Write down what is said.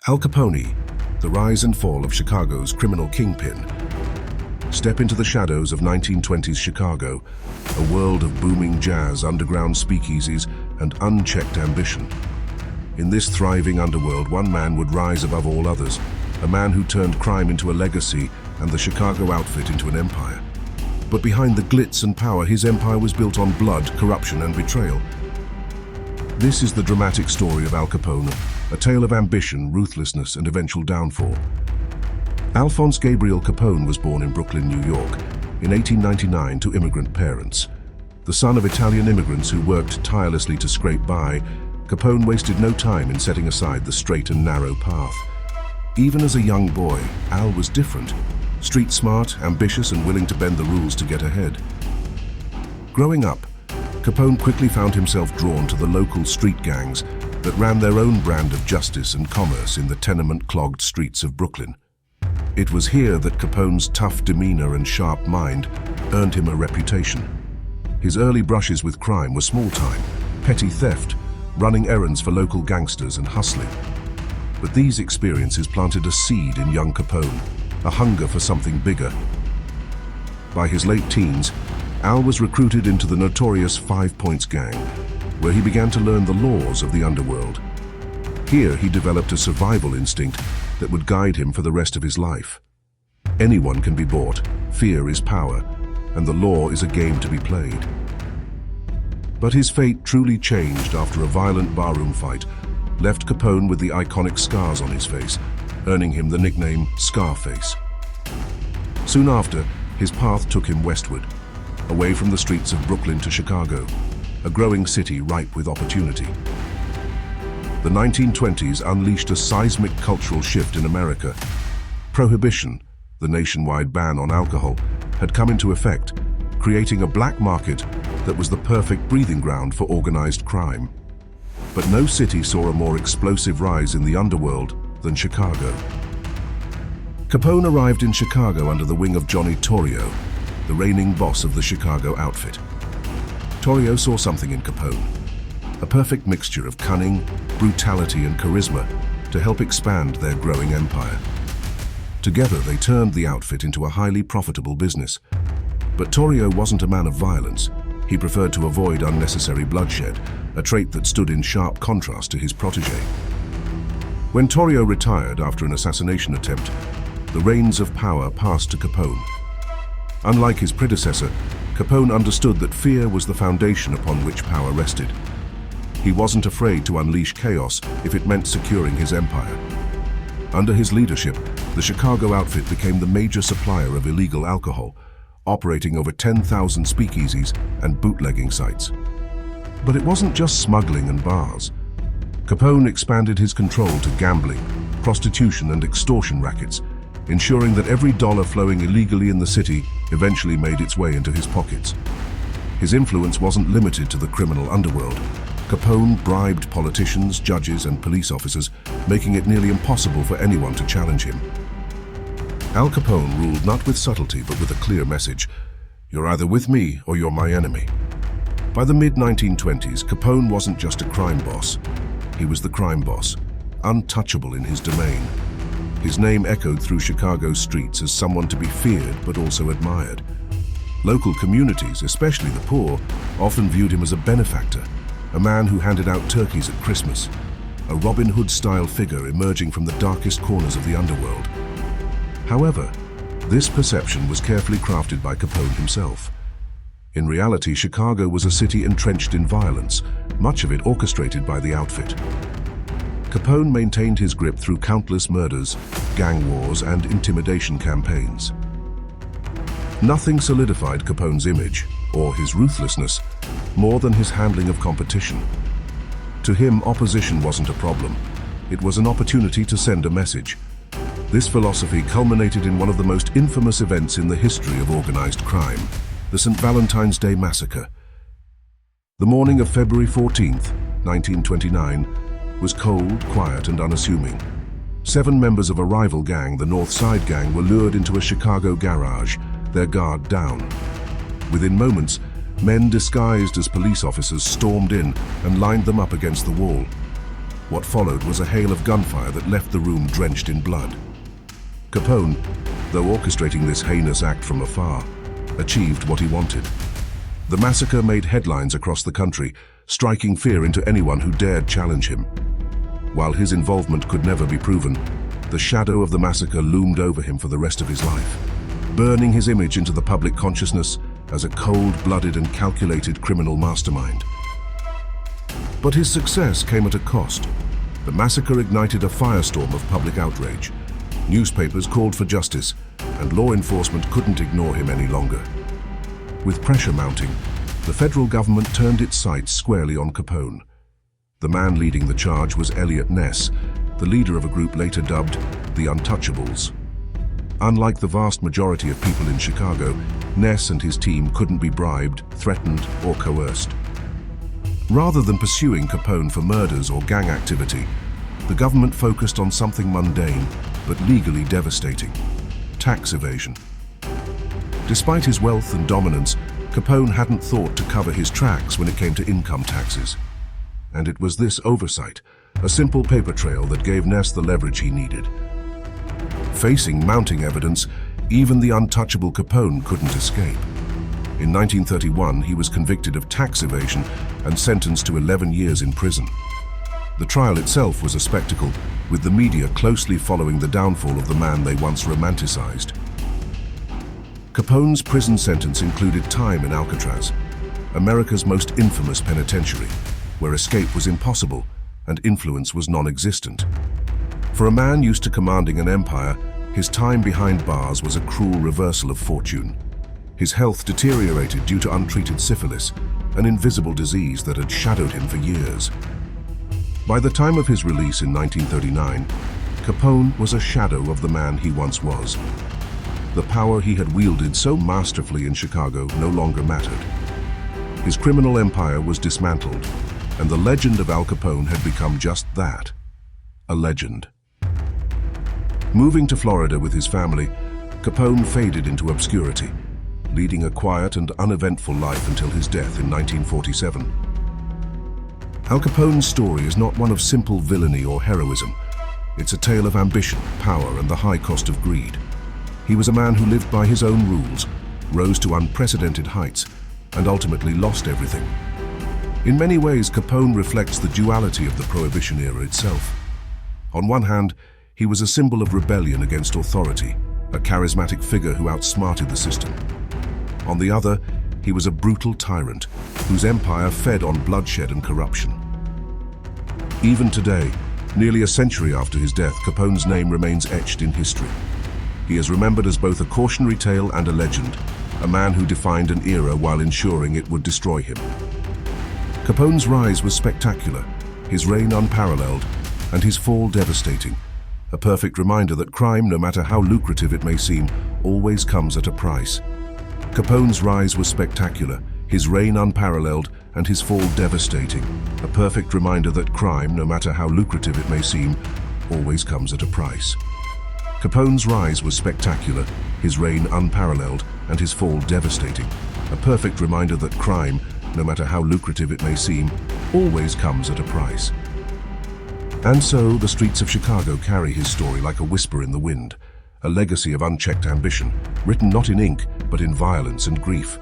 Al Capone, the rise and fall of Chicago's criminal kingpin. Step into the shadows of 1920s Chicago, a world of booming jazz, underground speakeasies, and unchecked ambition. In this thriving underworld, one man would rise above all others, a man who turned crime into a legacy and the Chicago outfit into an empire. But behind the glitz and power, his empire was built on blood, corruption, and betrayal. This is the dramatic story of Al Capone, a tale of ambition, ruthlessness, and eventual downfall. Alphonse Gabriel Capone was born in Brooklyn, New York, in 1899 to immigrant parents. The son of Italian immigrants who worked tirelessly to scrape by, Capone wasted no time in setting aside the straight and narrow path. Even as a young boy, Al was different, street smart, ambitious, and willing to bend the rules to get ahead. Growing up, Capone quickly found himself drawn to the local street gangs that ran their own brand of justice and commerce in the tenement-clogged streets of Brooklyn. It was here that Capone's tough demeanor and sharp mind earned him a reputation. His early brushes with crime were small-time, petty theft, running errands for local gangsters, and hustling. But these experiences planted a seed in young Capone, a hunger for something bigger. By his late teens, Al was recruited into the notorious 5 Points gang, where he began to learn the laws of the underworld. Here he developed a survival instinct that would guide him for the rest of his life. Anyone can be bought, fear is power, and the law is a game to be played. But his fate truly changed after a violent barroom fight left Capone with the iconic scars on his face, earning him the nickname Scarface. Soon after, his path took him westward, away from the streets of Brooklyn to Chicago, a growing city ripe with opportunity. The 1920s unleashed a seismic cultural shift in America. Prohibition, the nationwide ban on alcohol, had come into effect, creating a black market that was the perfect breathing ground for organized crime. But no city saw a more explosive rise in the underworld than Chicago. Capone arrived in Chicago under the wing of Johnny Torrio, the reigning boss of the Chicago outfit. Torrio saw something in Capone, a perfect mixture of cunning, brutality, and charisma to help expand their growing empire. Together, they turned the outfit into a highly profitable business. But Torrio wasn't a man of violence. He preferred to avoid unnecessary bloodshed, a trait that stood in sharp contrast to his protege. When Torrio retired after an assassination attempt, the reins of power passed to Capone. Unlike his predecessor, Capone understood that fear was the foundation upon which power rested. He wasn't afraid to unleash chaos if it meant securing his empire. Under his leadership, the Chicago outfit became the major supplier of illegal alcohol, operating over 10,000 speakeasies and bootlegging sites. But it wasn't just smuggling and bars. Capone expanded his control to gambling, prostitution, and extortion rackets, ensuring that every dollar flowing illegally in the city eventually made its way into his pockets. His influence wasn't limited to the criminal underworld. Capone bribed politicians, judges, and police officers, making it nearly impossible for anyone to challenge him. Al Capone ruled not with subtlety, but with a clear message: you're either with me or you're my enemy. By the mid-1920s, Capone wasn't just a crime boss. He was the crime boss, untouchable in his domain. His name echoed through Chicago's streets as someone to be feared but also admired. Local communities, especially the poor, often viewed him as a benefactor, a man who handed out turkeys at Christmas, a Robin Hood-style figure emerging from the darkest corners of the underworld. However, this perception was carefully crafted by Capone himself. In reality, Chicago was a city entrenched in violence, much of it orchestrated by the outfit. Capone maintained his grip through countless murders, gang wars, and intimidation campaigns. Nothing solidified Capone's image, or his ruthlessness, more than his handling of competition. To him, opposition wasn't a problem. It was an opportunity to send a message. This philosophy culminated in one of the most infamous events in the history of organized crime, the St. Valentine's Day Massacre. The morning of February 14th, 1929, was cold, quiet, and unassuming. 7 members of a rival gang, the North Side Gang, were lured into a Chicago garage, their guard down. Within moments, men disguised as police officers stormed in and lined them up against the wall. What followed was a hail of gunfire that left the room drenched in blood. Capone, though orchestrating this heinous act from afar, achieved what he wanted. The massacre made headlines across the country, striking fear into anyone who dared challenge him. While his involvement could never be proven, the shadow of the massacre loomed over him for the rest of his life, burning his image into the public consciousness as a cold-blooded and calculated criminal mastermind. But his success came at a cost. The massacre ignited a firestorm of public outrage. Newspapers called for justice, and law enforcement couldn't ignore him any longer. With pressure mounting, the federal government turned its sights squarely on Capone. The man leading the charge was Elliot Ness, the leader of a group later dubbed the Untouchables. Unlike the vast majority of people in Chicago, Ness and his team couldn't be bribed, threatened, or coerced. Rather than pursuing Capone for murders or gang activity, the government focused on something mundane but legally devastating: tax evasion. Despite his wealth and dominance, Capone hadn't thought to cover his tracks when it came to income taxes. And it was this oversight, a simple paper trail, that gave Ness the leverage he needed. Facing mounting evidence, even the untouchable Capone couldn't escape. In 1931, he was convicted of tax evasion and sentenced to 11 years in prison. The trial itself was a spectacle, with the media closely following the downfall of the man they once romanticized. Capone's prison sentence included time in Alcatraz, America's most infamous penitentiary, where escape was impossible and influence was non-existent. For a man used to commanding an empire, his time behind bars was a cruel reversal of fortune. His health deteriorated due to untreated syphilis, an invisible disease that had shadowed him for years. By the time of his release in 1939, Capone was a shadow of the man he once was. The power he had wielded so masterfully in Chicago no longer mattered. His criminal empire was dismantled, and the legend of Al Capone had become just that, a legend. Moving to Florida with his family, Capone faded into obscurity, leading a quiet and uneventful life until his death in 1947. Al Capone's story is not one of simple villainy or heroism. It's a tale of ambition, power, and the high cost of greed. He was a man who lived by his own rules, rose to unprecedented heights, and ultimately lost everything. In many ways, Capone reflects the duality of the Prohibition era itself. On one hand, he was a symbol of rebellion against authority, a charismatic figure who outsmarted the system. On the other, he was a brutal tyrant whose empire fed on bloodshed and corruption. Even today, nearly a century after his death, Capone's name remains etched in history. He is remembered as both a cautionary tale and a legend, a man who defined an era while ensuring it would destroy him. Capone's rise was spectacular, his reign unparalleled, and his fall devastating, a perfect reminder that crime, no matter how lucrative it may seem, always comes at a price. Capone's rise was spectacular, his reign unparalleled, and his fall devastating, a perfect reminder that crime, no matter how lucrative it may seem, always comes at a price. Capone's rise was spectacular, his reign unparalleled, and his fall devastating, a perfect reminder that crime, no matter how lucrative it may seem, always comes at a price. And so, the streets of Chicago carry his story like a whisper in the wind, a legacy of unchecked ambition, written not in ink, but in violence and grief.